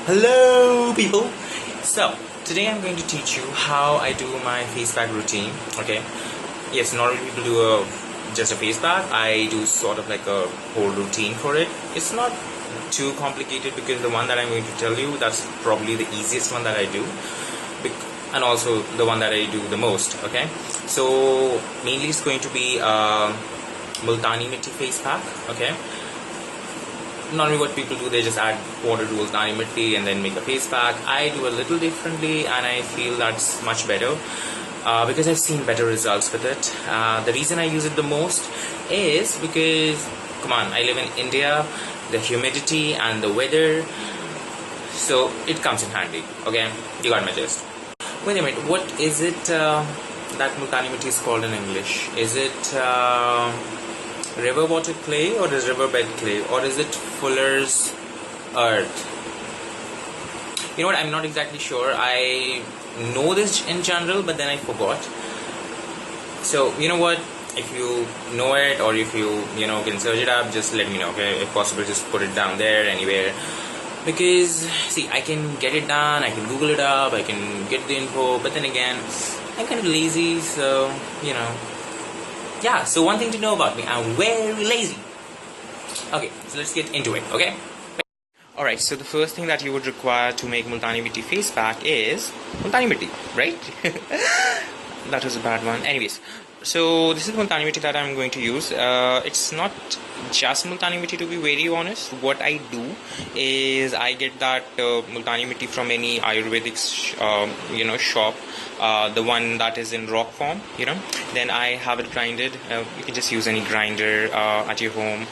Hello people! So today I'm going to teach you how I do my face pack routine. Okay, yes, normally people do just a face pack. I do sort of like a whole routine for it. It's not too complicated because the one that I'm going to tell you, that's probably the easiest one that I do, and also the one that I do the most. Okay, so mainly it's going to be Multani Mitti face pack. Okay, normally what people do, they just add water to Multani Mitti and then make a face pack. I do a little differently and I feel that's much better because I've seen better results with it. The reason I use it the most is because, come on, I live in India, the humidity and the weather, so it comes in handy. Okay, you got my gist. Wait a minute, what is it that Multani Mitti is called in English? Is it river water clay, or is riverbed clay, or is it Fuller's earth? You know what, I'm not exactly sure. I know this in general, but then I forgot. So you know what, if you know it, or if you can search it up, just let me know. Okay, if possible, just put it down there anywhere, because see, I can get it done, I can Google it up, I can get the info, but then again, I'm kind of lazy, so yeah, so one thing to know about me, I'm very lazy. Okay, so let's get into it, okay? Alright, so the first thing that you would require to make Multani Mitti face pack is Multani Mitti, right? That was a bad one. Anyways, so this is Multani Mitti that I'm going to use. It's not just Multani Mitti, to be very honest. What I do is I get that Multani Mitti from any Ayurvedic shop, the one that is in rock form, then I have it grinded. You can just use any grinder at your home.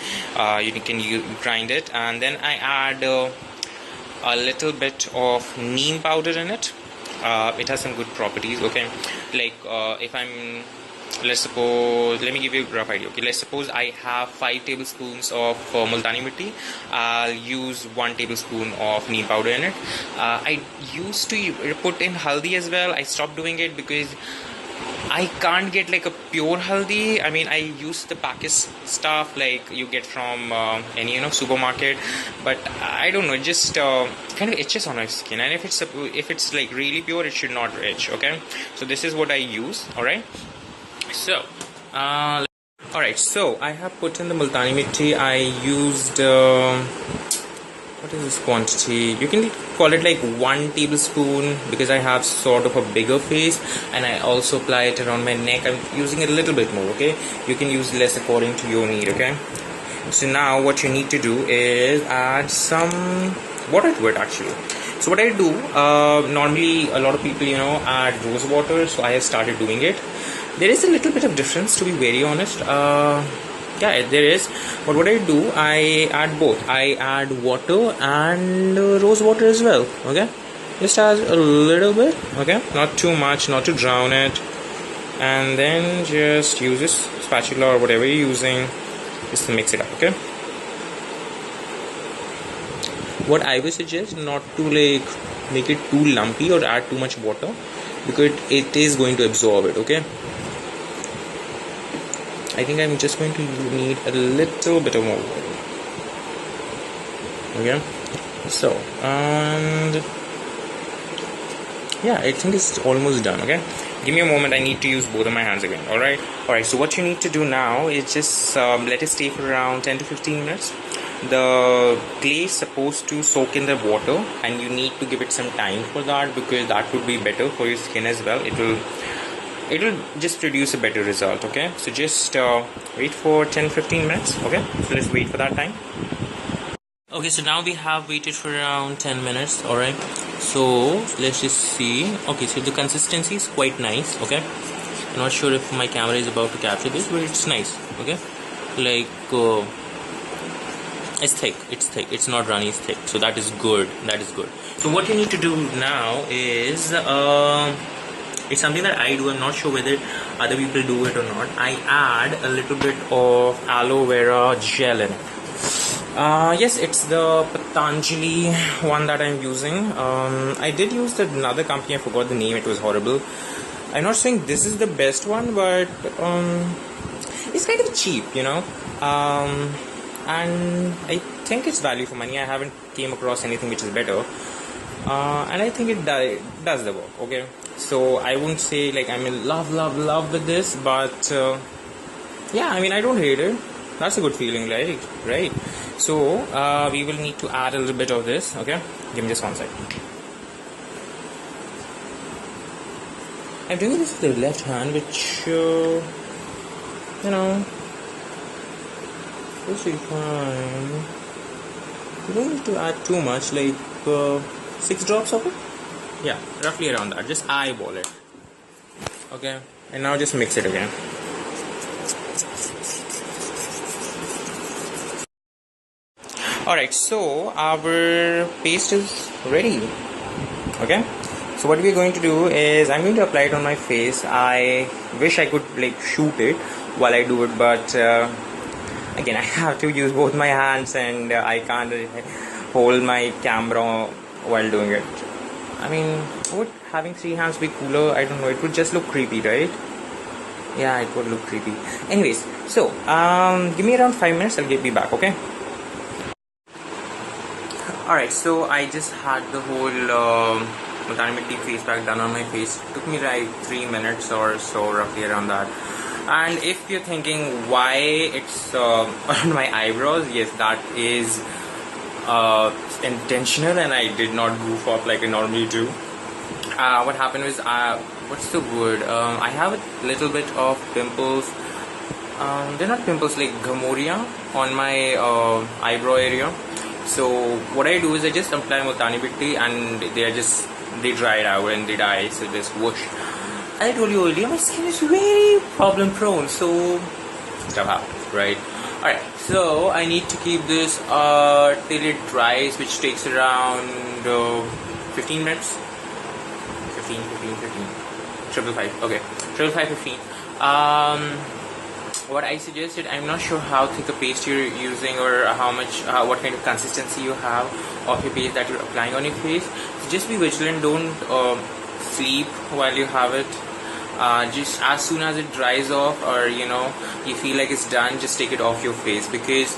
You can grind it, and then I add a little bit of neem powder in it. It has some good properties. Okay, like if I'm, let me give you a rough idea. Okay, let's suppose I have 5 tablespoons of Multani Mitti. I'll use 1 tablespoon of neem powder in it. I used to put in haldi as well. I stopped doing it because I can't get like a pure haldi. I mean, I use the packaged stuff like you get from any supermarket, but I don't know, it just kind of itches on my skin, and if it's like really pure, it should not itch. Okay, so this is what I use. Alright, so alright, so I have put in the Multani Mitti. I used what is this quantity? You can call it like 1 tablespoon because I have sort of a bigger face, and I also apply it around my neck. I'm using it a little bit more. Okay, you can use less according to your need. Okay, so now what you need to do is add some water to it actually. So what I do, normally a lot of people add rose water, so I have started doing it. There is a little bit of difference, to be very honest. Yeah, there is, but what I do, I add both. I add water and rose water as well. Okay, just add a little bit. Okay, not too much, not to drown it, and then just use this spatula or whatever you're using just to mix it up. Okay, what I would suggest, not to like make it too lumpy or add too much water, because it is going to absorb it. Okay, I think I'm just going to need a little bit of more water. Okay, so, and yeah, I think it's almost done. Okay, give me a moment, I need to use both of my hands again. Alright, so what you need to do now is just let it stay for around 10 to 15 minutes. The clay is supposed to soak in the water, and you need to give it some time for that, because that would be better for your skin as well. It will just produce a better result. Okay, so just wait for 10-15 minutes. Okay, so let's wait for that time. Okay, so now we have waited for around 10 minutes. Alright, so let's just see. Okay, so the consistency is quite nice. Okay, I'm not sure if my camera is about to capture this, but it's nice. Okay, like it's thick, it's not runny, it's thick, so that is good. So what you need to do now is it's something that I do. I'm not sure whether other people do it or not. I add a little bit of aloe vera gel in it. Yes, it's the Patanjali one that I'm using. I did use another company, I forgot the name, it was horrible. I'm not saying this is the best one, but it's kind of cheap, and I think it's value for money. I haven't came across anything which is better. and I think it does the work. Okay, so I won't say like I'm in love with this, but yeah, I mean, I don't hate it. That's a good feeling, right? So we will need to add a little bit of this. Okay, give me just one second. I'm doing this with the left hand, which you know, this is fine. You don't need to add too much, like 6 drops of it. Yeah, roughly around that. Just eyeball it. Okay, and now just mix it again. Alright, so our paste is ready. Okay, so what we're going to do is I'm going to apply it on my face. I wish I could like shoot it while I do it, but again I have to use both my hands, and I can't hold my camera while doing it. I mean, would having 3 hands be cooler? I don't know, it would just look creepy, right? Yeah, it would look creepy. Anyways, so give me around 5 minutes, I'll be back, okay? Alright, so I just had the whole Multani Mitti face pack done on my face. It took me like 3 minutes or so, roughly around that. And if you're thinking why it's on my eyebrows, yes, that is intentional, and I did not goof up like I normally do. What happened was, what's the word? I have a little bit of pimples. They're not pimples, like gamoria on my eyebrow area. So what I do is I just apply Multani Mitti, and they dry it out and they die. So just whoosh. I told you earlier, my skin is very problem prone, so stuff happens, right? Alright, so I need to keep this till it dries, which takes around 15 minutes. 15. 555. Okay, 555, 15. What I suggested, I'm not sure how thick a paste you're using, or what kind of consistency you have of your paste that you're applying on your face. So just be vigilant, don't sleep while you have it. Just as soon as it dries off, or you feel like it's done, just take it off your face, because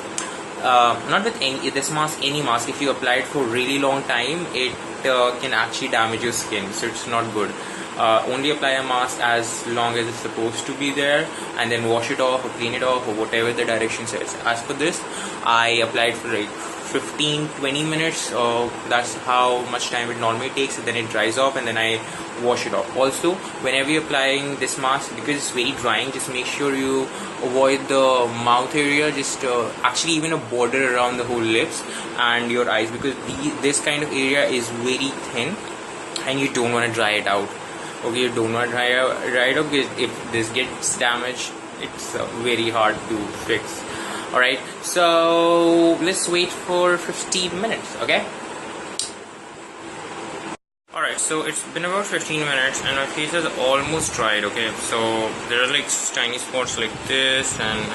not with this mask, any mask, if you apply it for a really long time, it can actually damage your skin, so it's not good. Only apply a mask as long as it's supposed to be there, and then wash it off or clean it off, or whatever the direction says. As for this, I applied for like 15-20 minutes. That's how much time it normally takes, and then it dries off, and then I wash it off. Also, whenever you're applying this mask, because it's very drying, just make sure you avoid the mouth area, just actually even a border around the whole lips and your eyes, because this kind of area is very thin and you don't want to dry it out. Okay, you don't want to dry it out, because if this gets damaged, it's very hard to fix. Alright, so let's wait for 15 minutes, okay? Alright, so it's been about 15 minutes and my face is almost dried, okay? So there are like tiny spots like this and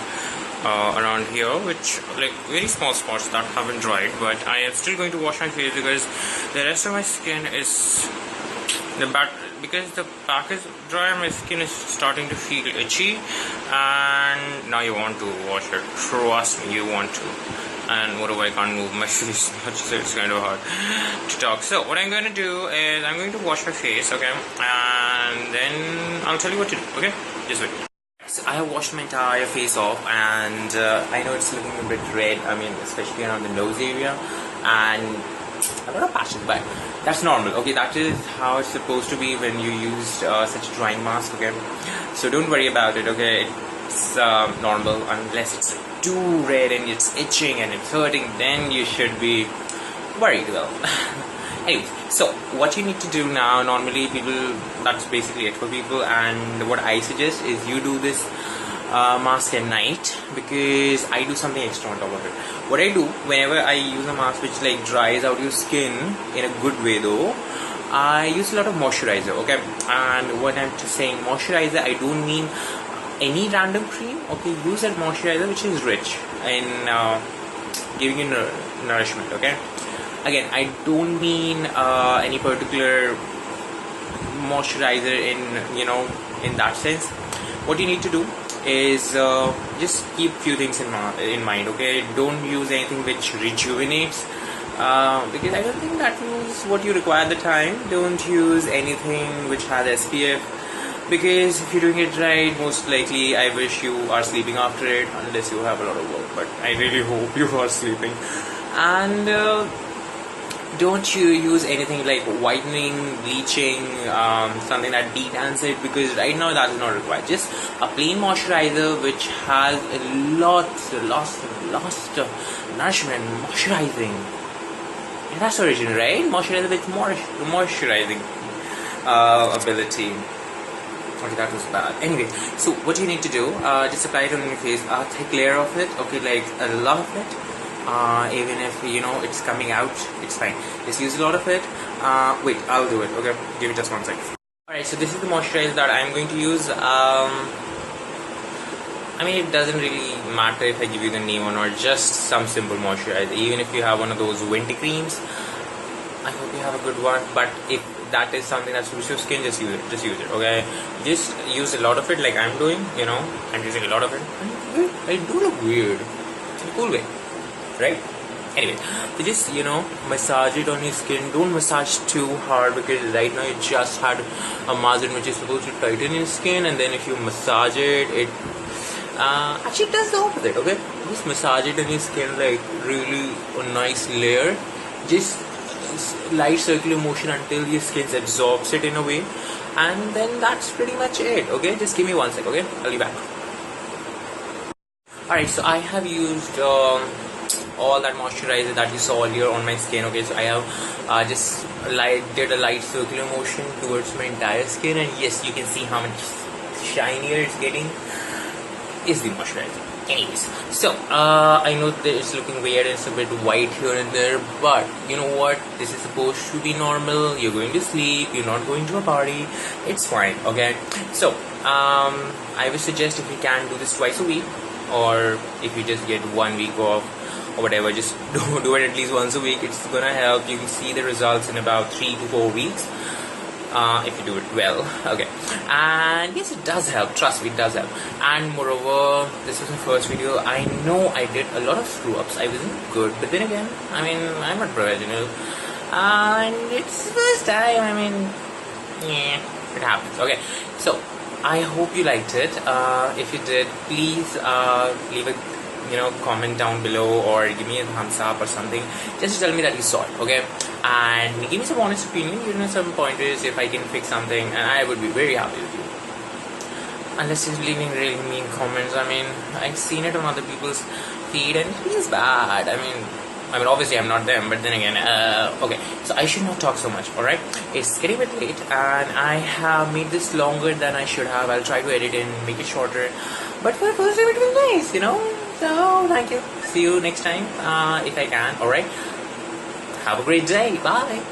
around here, which like very small spots that haven't dried, but I am still going to wash my face, because the rest of my skin is because the pack is dry, my skin is starting to feel itchy, and now you want to wash it. Trust me, you want to. And moreover, I can't move my face much, so it's kind of hard to talk. So what I'm going to do is I'm going to wash my face, okay, and then I'll tell you what to do, okay? Just wait. So I have washed my entire face off, and I know it's looking a bit red, I mean, especially around the nose area, and a lot of patches, but that's normal, okay? That is how it's supposed to be when you use such a drying mask, okay? So don't worry about it, okay? It's normal, unless it's too red and it's itching and it's hurting, then you should be worried, well. Anyways, so what you need to do now, normally people, that's basically it for people, and what I suggest is you do this mask at night, because I do something extra on top of it. What I do whenever I use a mask which like dries out your skin in a good way though, I use a lot of moisturizer, okay? And when I'm just saying moisturizer, I don't mean any random cream, okay? Use that moisturizer which is rich in giving you nourishment, okay? Again, I don't mean any particular moisturizer in that sense. What you need to do is just keep few things in mind, okay? Don't use anything which rejuvenates, because I don't think that was what you require at the time. Don't use anything which has SPF, because if you're doing it right, most likely I wish you are sleeping after it, unless you have a lot of work, but I really hope you are sleeping. And don't you use anything like whitening, bleaching, something that detans it, because right now that is not required. Just a plain moisturizer which has a lot of nourishment, moisturizing. Yeah, that's original, right? Moisturizer with moisturizing ability. Okay, that was bad. Anyway, so what you need to do, just apply it on your face, a thick layer of it, okay, like a lot of it. Even if you know it's coming out, it's fine. Just use a lot of it. Wait, I'll do it. Okay, give me just 1 second. Alright, so this is the moisturizer that I'm going to use. I mean, it doesn't really matter if I give you the name or not, just some simple moisturizer. Even if you have one of those winter creams, I hope you have a good one. But if that is something that suits your skin, just use it. Just use it, okay? Just use a lot of it like I'm doing, you know. I'm using a lot of it. I do look weird. In a cool way. Right? Anyway, so just, you know, massage it on your skin. Don't massage too hard, because right now you just had a massage which is supposed to tighten your skin, and then if you massage it, it actually does the opposite, okay? Just massage it on your skin like really a nice layer. Just light circular motion until your skin absorbs it in a way, and then that's pretty much it, okay? Just give me 1 sec, okay? I'll be back. Alright, so I have used all that moisturizer that you saw earlier on my skin, okay? So I have just did a light circular motion towards my entire skin, and yes, you can see how much shinier it's getting. Is the moisturizer. Anyways, so I know that it's looking weird and it's a bit white here and there, but you know what, this is supposed to be normal. You're going to sleep, you're not going to a party, it's fine, okay? So I would suggest, if you can, do this twice a week, or if you just get 1 week off or whatever, just do it at least once a week. It's gonna help. You can see the results in about 3 to 4 weeks. If you do it well, okay? And yes, it does help, trust me, it does help. And moreover, this was my first video. I know I did a lot of screw-ups, I wasn't good, but then again, I mean, I'm not professional, and it's the first time. I mean, yeah, it happens, okay? So I hope you liked it. If you did, please leave a comment down below, or give me a thumbs up or something, just to tell me that you saw it, okay? And give me some honest opinion, some pointers if I can fix something, and I would be very happy with you. Unless you're leaving really mean comments. I mean, I've seen it on other people's feed and it feels bad. I mean obviously I'm not them, but then again, okay, so I should not talk so much, alright? It's getting a bit late, and I have made this longer than I should have. I'll try to edit and make it shorter, but for the first time it was nice, so thank you. See you next time, if I can, alright? Have a great day, bye!